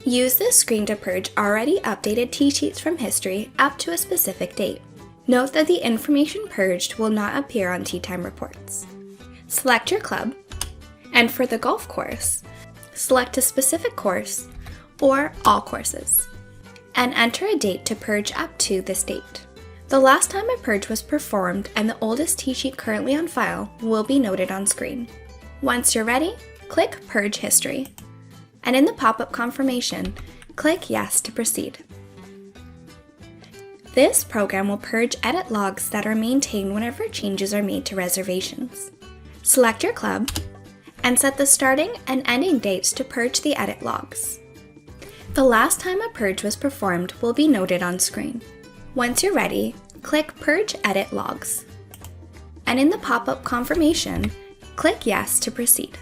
Use this screen to purge already updated T-sheets from history up to a specific date. Note that the information purged will not appear on Tea Time reports. Select your club, and for the golf course, select a specific course or all courses, and enter a date to purge up to this date. The last time a purge was performed and the oldest T-sheet currently on file will be noted on screen. Once you're ready, click Purge History, and in the pop-up confirmation, click Yes to proceed. This program will purge edit logs that are maintained whenever changes are made to reservations. Select your club and set the starting and ending dates to purge the edit logs. The last time a purge was performed will be noted on screen. Once you're ready, click Purge Edit Logs, and in the pop-up confirmation, click Yes to proceed.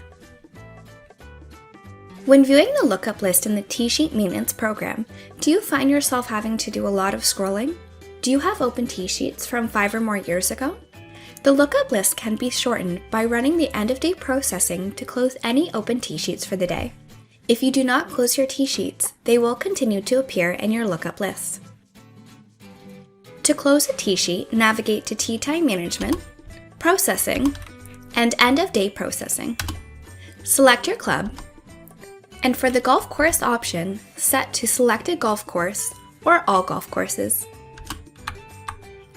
When viewing the lookup list in the T-sheet maintenance program, do you find yourself having to do a lot of scrolling? Do you have open T-sheets from 5 or more years ago? The lookup list can be shortened by running the end-of-day processing to close any open T-sheets for the day. If you do not close your T-sheets, they will continue to appear in your lookup list. To close a T-sheet, navigate to Tea Time Management, Processing, and End-of-Day Processing. Select your club, and for the golf course option, set to Selected Golf Course or All Golf Courses.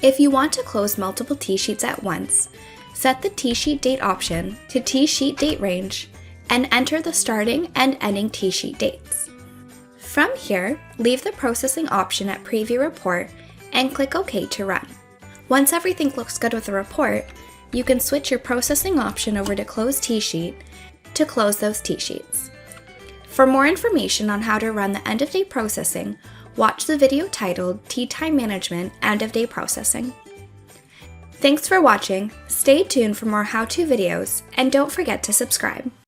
If you want to close multiple T-sheets at once, set the T-sheet date option to T-sheet date range and enter the starting and ending T-sheet dates. From here, leave the processing option at Preview Report and click OK to run. Once everything looks good with the report, you can switch your processing option over to Close T-sheet to close those T-sheets. For more information on how to run the end-of-day processing, watch the video titled Tea Time Management End-of-Day Processing. Thanks for watching, stay tuned for more how-to videos, and don't forget to subscribe.